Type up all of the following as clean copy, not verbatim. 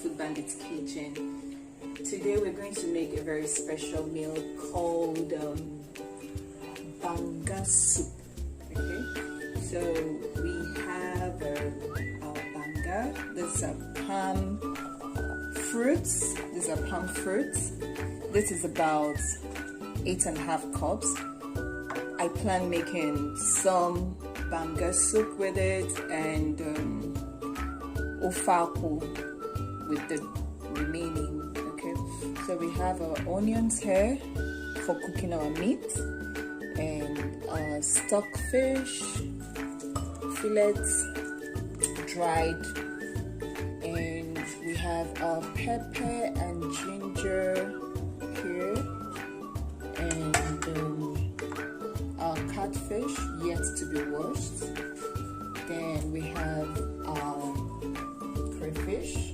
Food Bandits Kitchen. Today we're going to make a very special meal called banga soup. Okay, so we have our banga. These are palm fruits. This is about 8.5 cups. I plan making some banga soup with it and ofaku with the remaining. Okay, so we have our onions here for cooking our meat, and stockfish fillets dried, and we have our pepper and ginger here, and our catfish yet to be washed. Then we have our crayfish,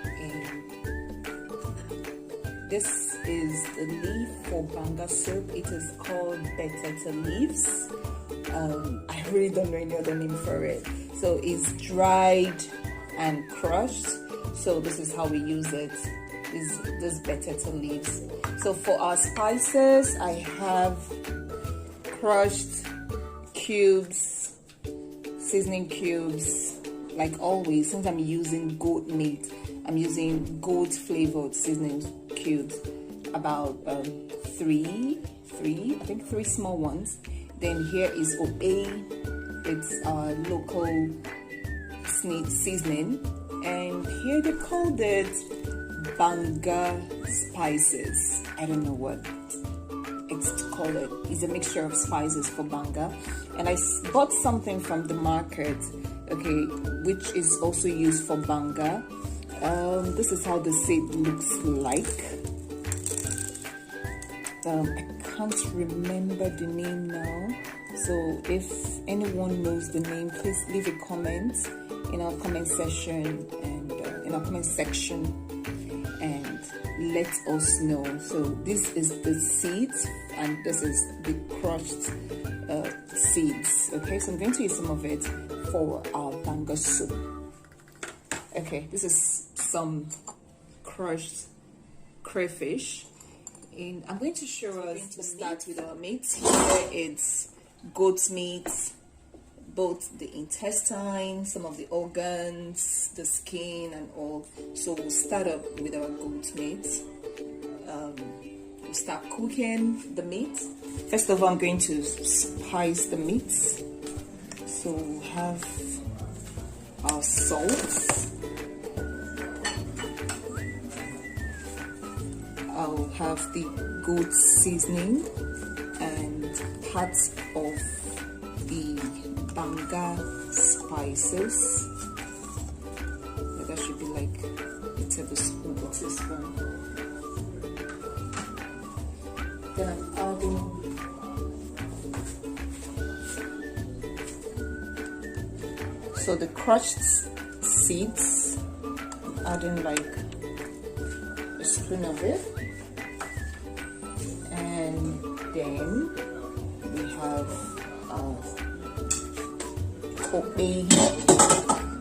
and this is the leaf for banga soup. It is called betete leaves. I really don't know any other name for it. So it's dried and crushed. So this is how we use it. Is this betete leaves. So for our spices, I have crushed cubes, seasoning cubes. Like always, since I'm using goat meat, I'm using goat flavored seasoning cubes. About three small ones. Then here is obey. It's our local seasoning, and here they called it banga spices. I don't know what it's called. It's a mixture of spices for banga, and I bought something from the market, okay, which is also used for banga. This is how the seed looks like. I can't remember the name now, so if anyone knows the name, please leave a comment in our comment section and let us know. So this is the seeds and this is the crushed seeds. Okay, so I'm going to use some of it for our banga soup. Okay, this is some crushed crayfish, and I'm going to show us to start with our meat. Here it's goat meat, both the intestine, some of the organs, the skin and all. So we'll start up with our goat meat. We'll start cooking the meat. First of all, I'm going to spice the meat. So we'll have our salt. I'll have the goat seasoning and parts of the banga spices. That should be like a tablespoon or teaspoon. Then I'm adding the crushed seeds. I'm adding like a spoon of it, and then we have obey.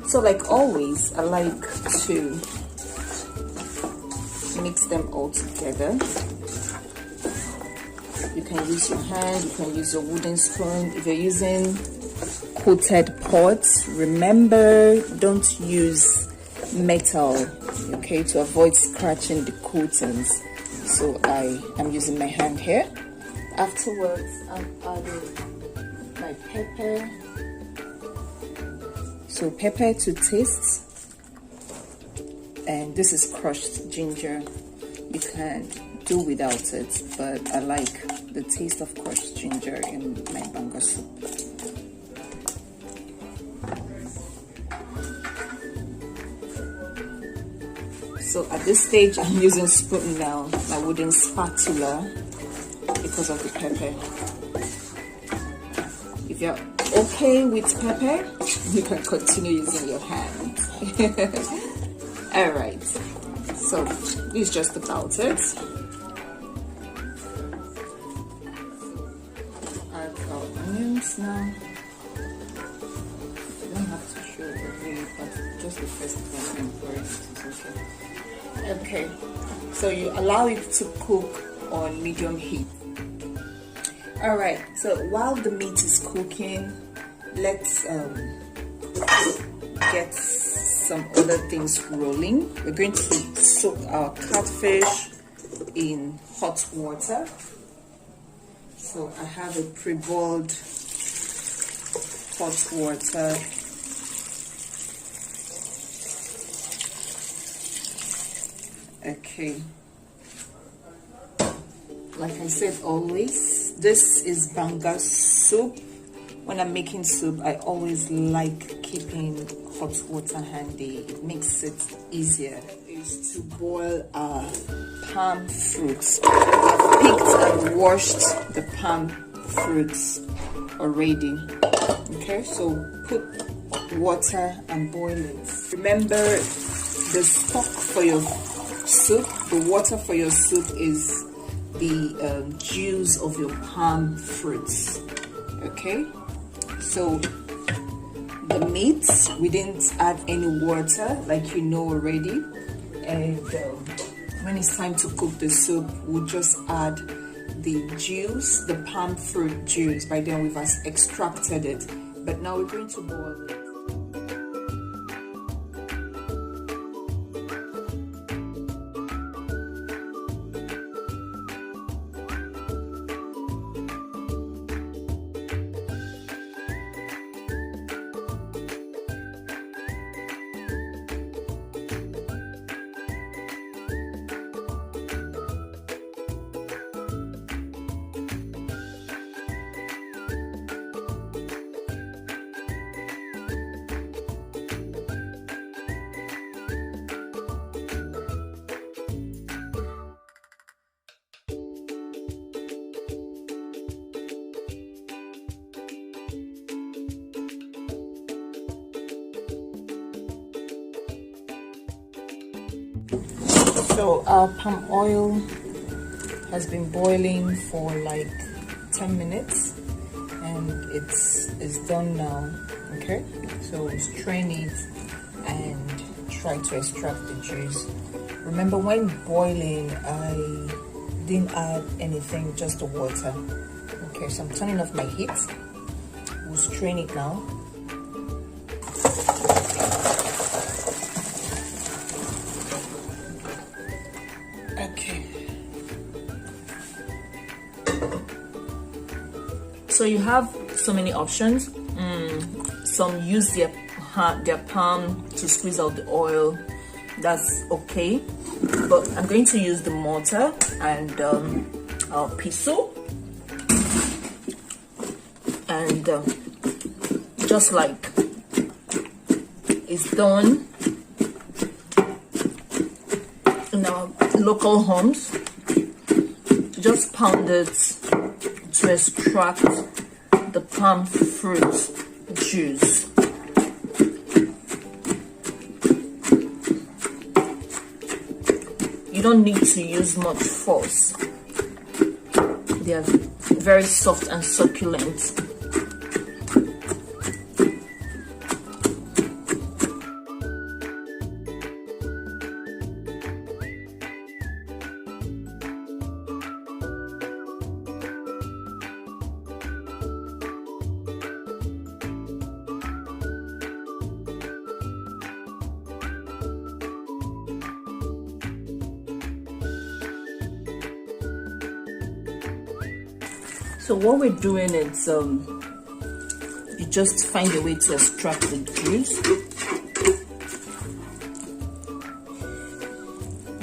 So like always, I like to mix them all together. You can use your hand, you can use your wooden spoon. If you're using coated pots, remember, don't use metal, okay, to avoid scratching the coatings. So I am using my hand here. Afterwards, I'm adding my pepper. So pepper to taste, and this is crushed ginger. You can do without it, but I like the taste of crushed ginger in my banga soup. So at this stage, I'm using spoon now, my wooden spatula, because of the pepper. If you're okay with pepper, you can continue using your hand. All right, so this is just about it. Add our onions now. You don't have to show the way, but just just the first one for it. Okay. Okay, so you allow it to cook on medium heat. All right, so while the meat is cooking, let's get some other things rolling. We're going to soak our catfish in hot water. So I have a pre-boiled hot water. Okay. Like I said, always, this is banga soup. When I'm making soup, I always like keeping hot water handy. It makes it easier. Is to boil our palm fruits. I've picked and washed the palm fruits already. Okay, so put water and boil it. Remember, the stock for your soup, the water for your soup is the juice of your palm fruits. Okay, so the meat, we didn't add any water, like you know already, and when it's time to cook the soup, we'll just add the juice, the palm fruit juice. By then we've extracted it, but now we're going to boil it. So our palm oil has been boiling for like 10 minutes and it's done now. Okay, so strain it and try to extract the juice. Remember, when boiling, I didn't add anything, just the water. Okay, so I'm turning off my heat. We'll strain it now. Okay, so you have so many options. Some use their palm to squeeze out the oil. That's okay, but I'm going to use the mortar and our pistol, and just like it's done in our local homes, just pound it to extract the palm fruit juice. You don't need to use much force. They are very soft and succulent. So what we're doing is you just find a way to extract the juice.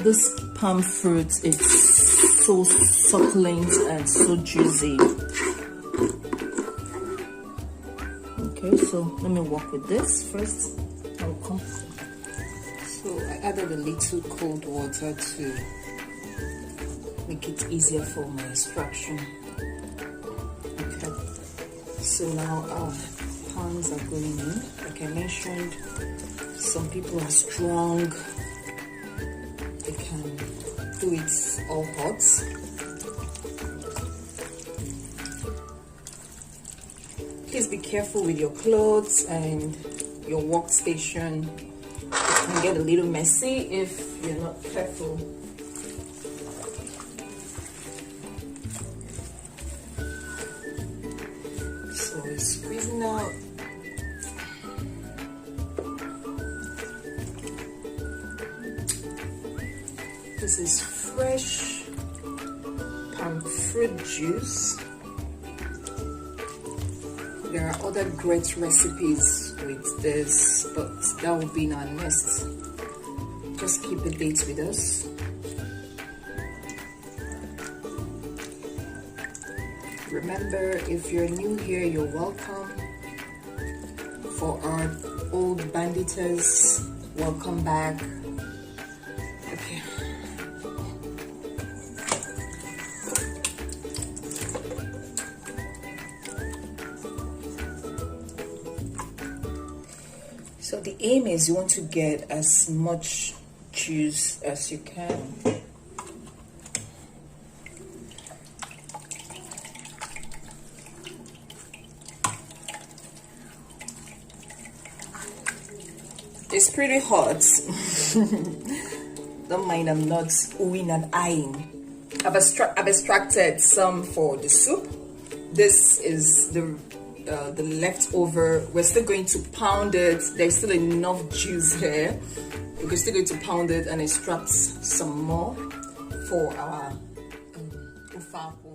This palm fruit is so succulent and so juicy. Okay, so let me work with this first. So I added a little cold water to make it easier for my extraction. So now our palms are going in. Like I mentioned, some people are strong. They can do it all hot. Please be careful with your clothes and your workstation. and get a little messy if you're not careful. So we're squeezing out. This is fresh palm fruit juice. There are other great recipes with this, but that will be in our next. Just keep the dates with us. Remember, if you're new here, you're welcome. For our old banditers, welcome back. Okay. So the aim is you want to get as much juice as you can. It's pretty hot. Don't mind, I'm not oohing and eyeing. I've extracted some for the soup. This is the leftover. We're still going to pound it. There's still enough juice here. We're still going to pound it and extract some more for our ufapo.